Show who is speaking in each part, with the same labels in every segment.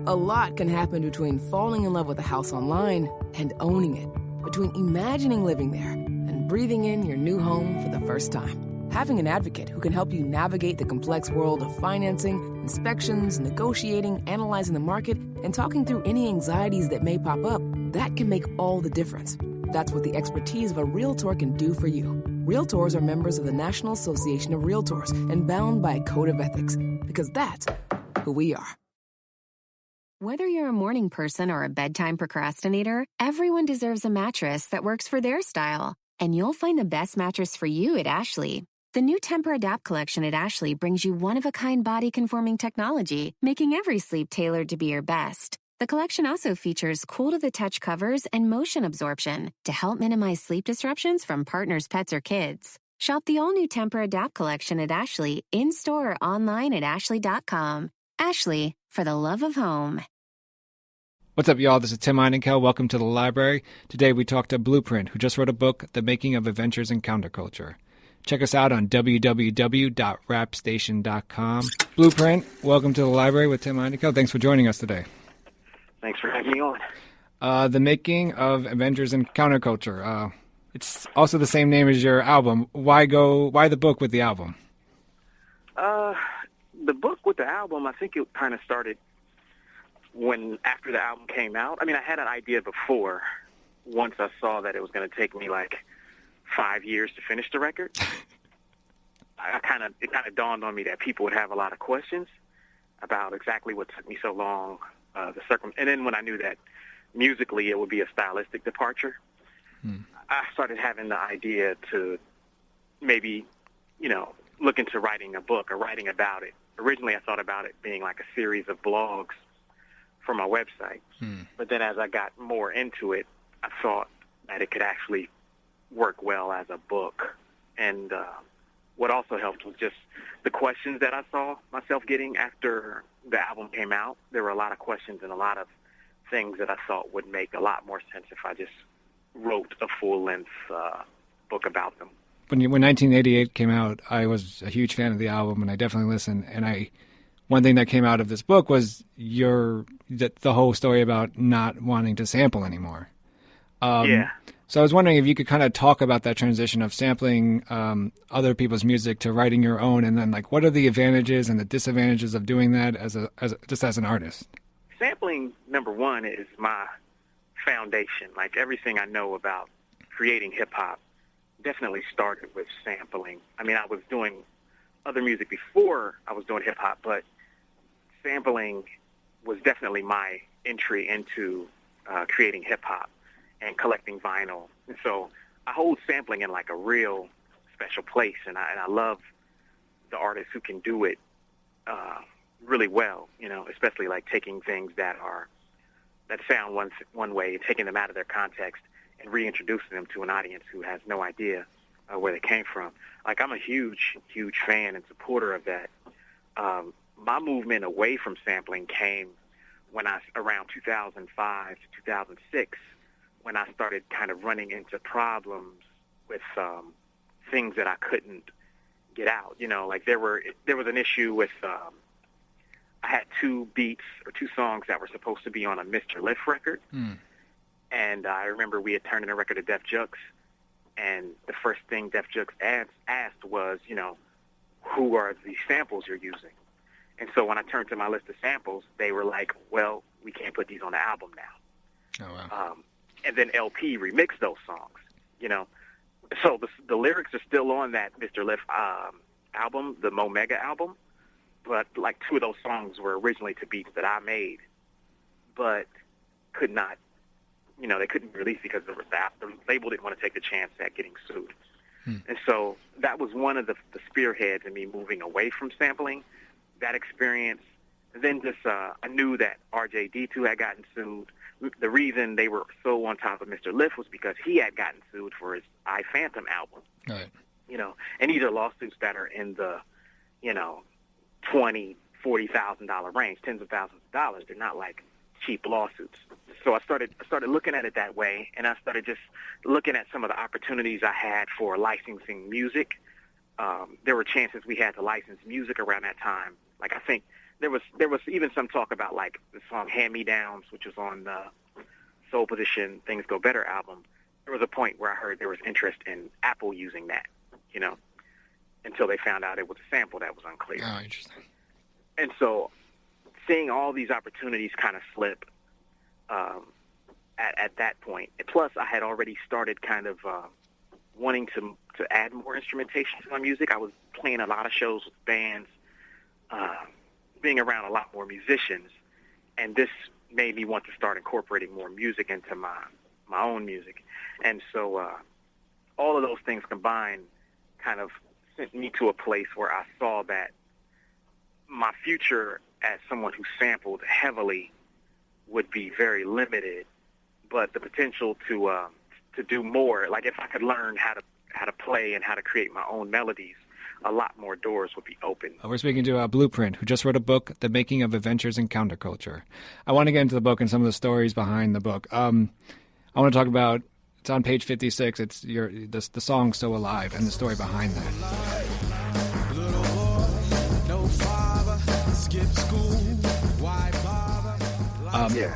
Speaker 1: A lot can happen between falling in love with a house online and owning it, between imagining living there and breathing in your new home for the first time. Having an advocate who can help you navigate the complex world of financing, inspections, negotiating, analyzing the market, and talking through any anxieties that may pop up, that can make all the difference. That's what the expertise of a Realtor can do for you. Realtors are members of the National Association of Realtors and bound by a code of ethics, because that's who we are.
Speaker 2: Whether you're a morning person or a bedtime procrastinator, everyone deserves a mattress that works for their style. And you'll find the best mattress for you at Ashley. The new Temper-Adapt collection at Ashley brings you one-of-a-kind body-conforming technology, making every sleep tailored to be your best. The collection also features cool-to-the-touch covers and motion absorption to help minimize sleep disruptions from partners, pets, or kids. Shop the all-new Temper-Adapt collection at Ashley, in-store or online at ashley.com. Ashley, for the love of home.
Speaker 3: What's up, y'all? This is Tim Einenkel. Welcome to the library. Today we talk to Blueprint, who just wrote a book, The Making of Adventures in Counterculture. Check us out on www.rapstation.com. Blueprint, welcome to the library with Tim Einenkel. Thanks for joining us today.
Speaker 4: Thanks for having me on.
Speaker 3: The Making of Adventures in Counterculture. It's also the same name as your album. Why the book with the album?
Speaker 4: The book with the album, I think it kind of started after the album came out. I mean, I had an idea before, once I saw that it was going to take me like 5 years to finish the record. It kind of dawned on me that people would have a lot of questions about exactly what took me so long. And then when I knew that musically it would be a stylistic departure, I started having the idea to maybe, look into writing a book or writing about it. Originally, I thought about it being like a series of blogs for my website. But then as I got more into it, I thought that it could actually work well as a book. And what also helped was just the questions that I saw myself getting after the album came out. There were a lot of questions and a lot of things that I thought would make a lot more sense if I just wrote a full-length book about them.
Speaker 3: When 1988 came out, I was a huge fan of the album, and I definitely listened. And one thing that came out of this book was the whole story about not wanting to sample anymore.
Speaker 4: Yeah.
Speaker 3: So I was wondering if you could kind of talk about that transition of sampling other people's music to writing your own, and then what are the advantages and the disadvantages of doing that as an artist?
Speaker 4: Sampling, number one, is my foundation. Like everything I know about creating hip hop definitely started with sampling. I mean, I was doing other music before I was doing hip hop, but sampling was definitely my entry into creating hip hop and collecting vinyl. And so I hold sampling in like a real special place, and I love the artists who can do it really well, especially like taking things that sound one way, taking them out of their context and reintroducing them to an audience who has no idea where they came from. Like, I'm a huge, huge fan and supporter of that. My movement away from sampling came around 2005 to 2006, when I started kind of running into problems with things that I couldn't get out. Like there was an issue with I had two songs that were supposed to be on a Mr. Lift record. And I remember we had turned in a record to Def Jux, and the first thing Def Jux asked was, who are the samples you're using? And so when I turned to my list of samples, they were like, well, we can't put these on the album now.
Speaker 3: Oh, wow.
Speaker 4: And then LP remixed those songs, So the lyrics are still on that Mr. Lift album, the Mo Mega album, but like two of those songs were originally to beats that I made, but could not, they couldn't release because the label didn't want to take the chance at getting sued. And so that was one of the spearheads in me moving away from sampling, that experience. And then just I knew that RJD2 had gotten sued. The reason they were so on top of Mr. Lift was because he had gotten sued for his I Phantom album.
Speaker 3: Right.
Speaker 4: And these are lawsuits that are in the, $20,000-$40,000 range, tens of thousands of dollars. They're not like cheap lawsuits. So I started looking at it that way, and I started just looking at some of the opportunities I had for licensing music. There were chances we had to license music around that time. Like, I think there was even some talk about like the song "Hand Me Downs," which was on the Soul Position "Things Go Better" album. There was a point where I heard there was interest in Apple using that, until they found out it was a sample that was unclear.
Speaker 3: Oh, interesting.
Speaker 4: And so, seeing all these opportunities kind of slip at that point, and plus I had already started kind of wanting to add more instrumentation to my music. I was playing a lot of shows with bands, being around a lot more musicians, and this made me want to start incorporating more music into my own music. And so all of those things combined kind of sent me to a place where I saw that my future as someone who sampled heavily would be very limited, but the potential to do more, like if I could learn how to play and how to create my own melodies, a lot more doors would be open.
Speaker 3: We're speaking to Blueprint, who just wrote a book, The Making of Adventures in Counterculture. I want to get into the book and some of the stories behind the book. I want to talk about, it's on page 56, it's the song So Alive and the story behind that.
Speaker 5: Little boy, no father, skip school, why bother?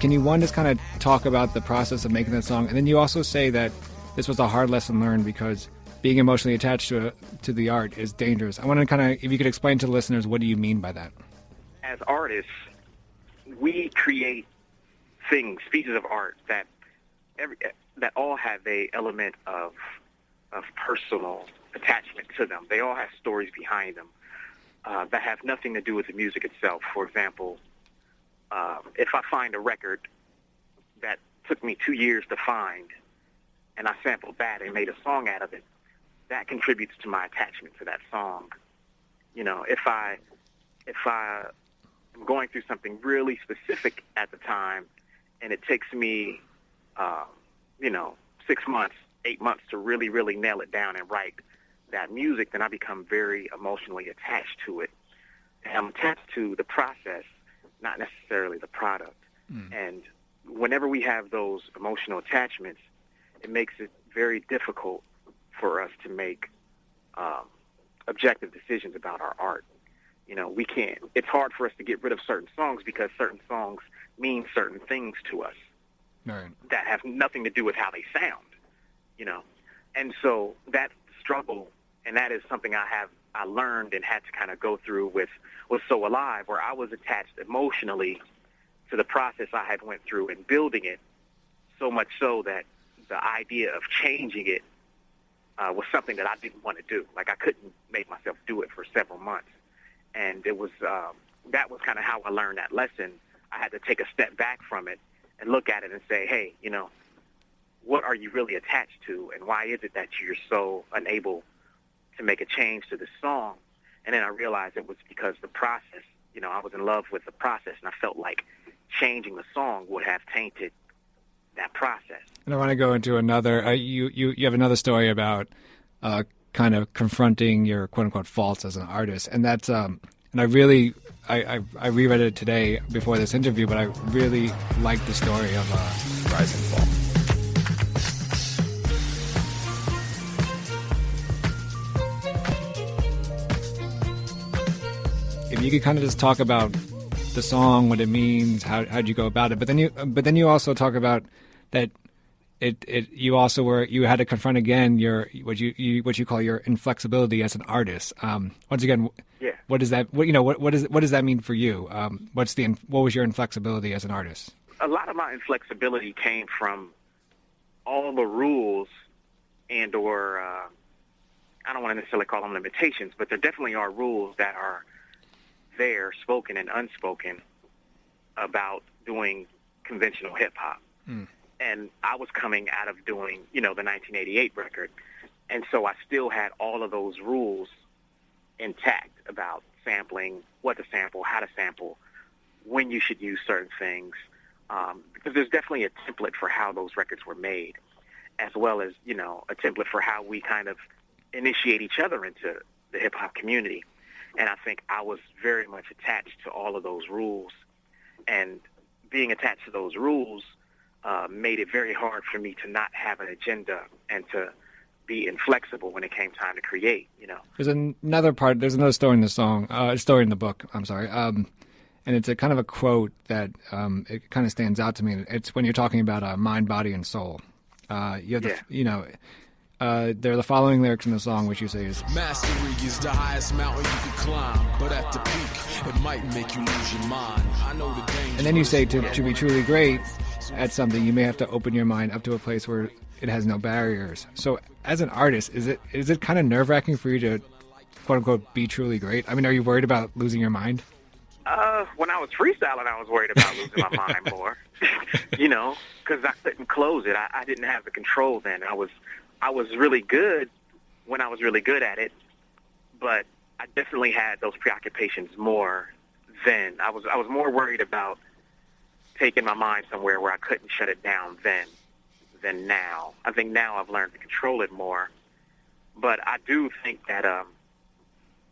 Speaker 3: Can you, just kind of talk about the process of making that song? And then you also say that this was a hard lesson learned because being emotionally attached to the art is dangerous. I want to kind of, if you could explain to the listeners, what do you mean by that?
Speaker 4: As artists, we create pieces of art that all have a element of personal attachment to them. They all have stories behind them that have nothing to do with the music itself. For example, if I find a record that took me 2 years to find, and I sampled that and made a song out of it, that contributes to my attachment to that song. If I'm going through something really specific at the time, and it takes me, 6 months, 8 months to really, really nail it down and write that music, then I become very emotionally attached to it. And I'm attached to the process, not necessarily the product. And whenever we have those emotional attachments, it makes it very difficult for us to make objective decisions about our art. We can't. It's hard for us to get rid of certain songs because certain songs mean certain things to us that have nothing to do with how they sound. And so that struggle, and that is something I learned and had to kind of go through with So Alive, where I was attached emotionally to the process I had went through in building it, so much so that the idea of changing it was something that I didn't want to do. Like, I couldn't make myself do it for several months. And it was that was kind of how I learned that lesson. I had to take a step back from it and look at it and say, hey, what are you really attached to, and why is it that you're so unable to make a change to this song? And then I realized it was because the process, I was in love with the process, and I felt like changing the song would have tainted that process.
Speaker 3: And I want to go into another, you have another story about kind of confronting your quote-unquote faults as an artist, and that's, and I reread it today before this interview, but I really like the story of Rise and Fall. If you could kind of just talk about the song, what it means, how'd you go about it, but then you also talk about that you had to confront again what you call your inflexibility as an artist. Once again, what does that what does that mean for you? What was your inflexibility as an artist?
Speaker 4: A lot of my inflexibility came from all the rules and or I don't want to necessarily call them limitations, but there definitely are rules that are there, spoken and unspoken, about doing conventional hip-hop. And I was coming out of doing, the 1988 record, and so I still had all of those rules intact about sampling, what to sample, how to sample, when you should use certain things, because there's definitely a template for how those records were made, as well as, a template for how we kind of initiate each other into the hip-hop community. And I think I was very much attached to all of those rules. And being attached to those rules made it very hard for me to not have an agenda and to be inflexible when it came time to create,
Speaker 3: There's another story in the song, story in the book, I'm sorry. and it's a kind of a quote that it kind of stands out to me. It's when you're talking about mind, body, and soul. You have there are the following lyrics in the song, which you say is,
Speaker 5: Mastery is the highest mountain you could climb, but at the peak, it might make you lose your mind. I know the danger.
Speaker 3: and then you say to be truly great at something, you may have to open your mind up to a place where it has no barriers. So as an artist, is it kind of nerve-wracking for you to, quote unquote, be truly great? I mean, are you worried about losing your mind?
Speaker 4: When I was freestyling, I was worried about losing my mind more, because I couldn't close it. I didn't have the control then. I was really good when I was really good at it, but I definitely had those preoccupations more then. I was more worried about taking my mind somewhere where I couldn't shut it down then than now. I think now I've learned to control it more, but I do think that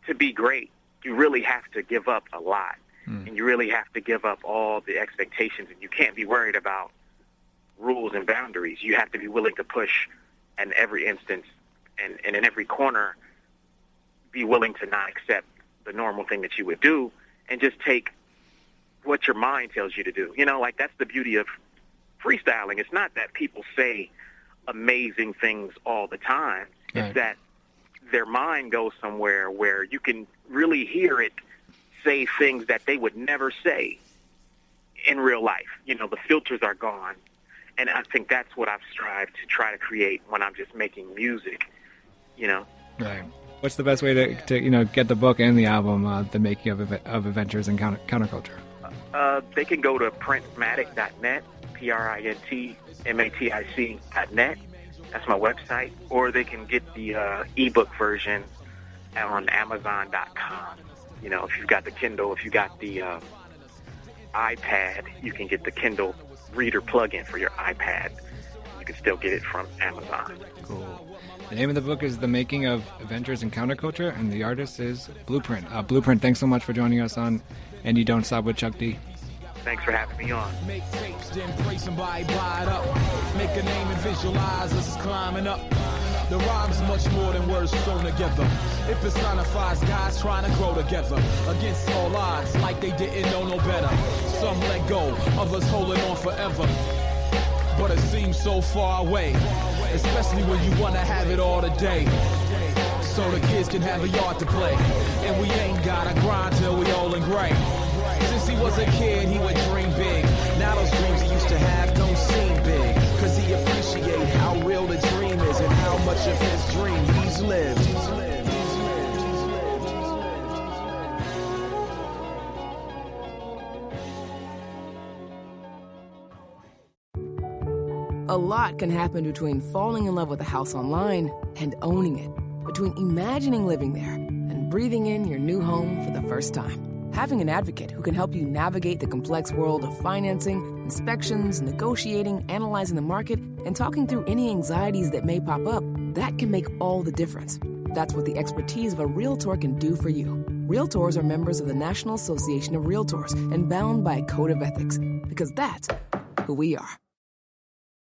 Speaker 4: to be great, you really have to give up a lot, and you really have to give up all the expectations, and you can't be worried about rules and boundaries. You have to be willing to push in every instance and in every corner, be willing to not accept the normal thing that you would do and just take what your mind tells you to do. Like that's the beauty of freestyling. It's not that people say amazing things all the time.
Speaker 3: Right.
Speaker 4: It's that their mind goes somewhere where you can really hear it say things that they would never say in real life. The filters are gone. And I think that's what I've strived to try to create when I'm just making music,
Speaker 3: Right. What's the best way to get the book and the album, The Making of Adventures in Counterculture?
Speaker 4: They can go to printmatic.net, printmatic.net. That's my website. Or they can get the ebook version on Amazon.com. If you've got the Kindle, if you got the iPad, you can get the Kindle Reader plug-in for your iPad. You can still get it from Amazon.
Speaker 3: Cool. The name of the book is The Making of Adventures in Counterculture, and the artist is Blueprint. Blueprint, thanks so much for joining us on And You Don't Stop with Chuck D.
Speaker 4: Thanks for having me on.
Speaker 5: Make tapes, then pray somebody buy it up. Make a name and visualize us climbing up. The rhyme's much more than words sewn together. It personifies guys trying to grow together against all odds, like they didn't know no better. Some let go, others holding on forever. But it seems so far away, especially when you want to have it all today. So the kids can have a yard to play, and we ain't gotta grind till we all in gray. Since he was a kid, he would dream big. Now those dreams he used to have don't seem big, cause he appreciate how real the dream is and how much of his dream he's lived.
Speaker 1: A lot can happen between falling in love with a house online and owning it, between imagining living there and breathing in your new home for the first time. Having an advocate who can help you navigate the complex world of financing, inspections, negotiating, analyzing the market, and talking through any anxieties that may pop up, that can make all the difference. That's what the expertise of a Realtor can do for you. Realtors are members of the National Association of Realtors and bound by a code of ethics, because that's who we are.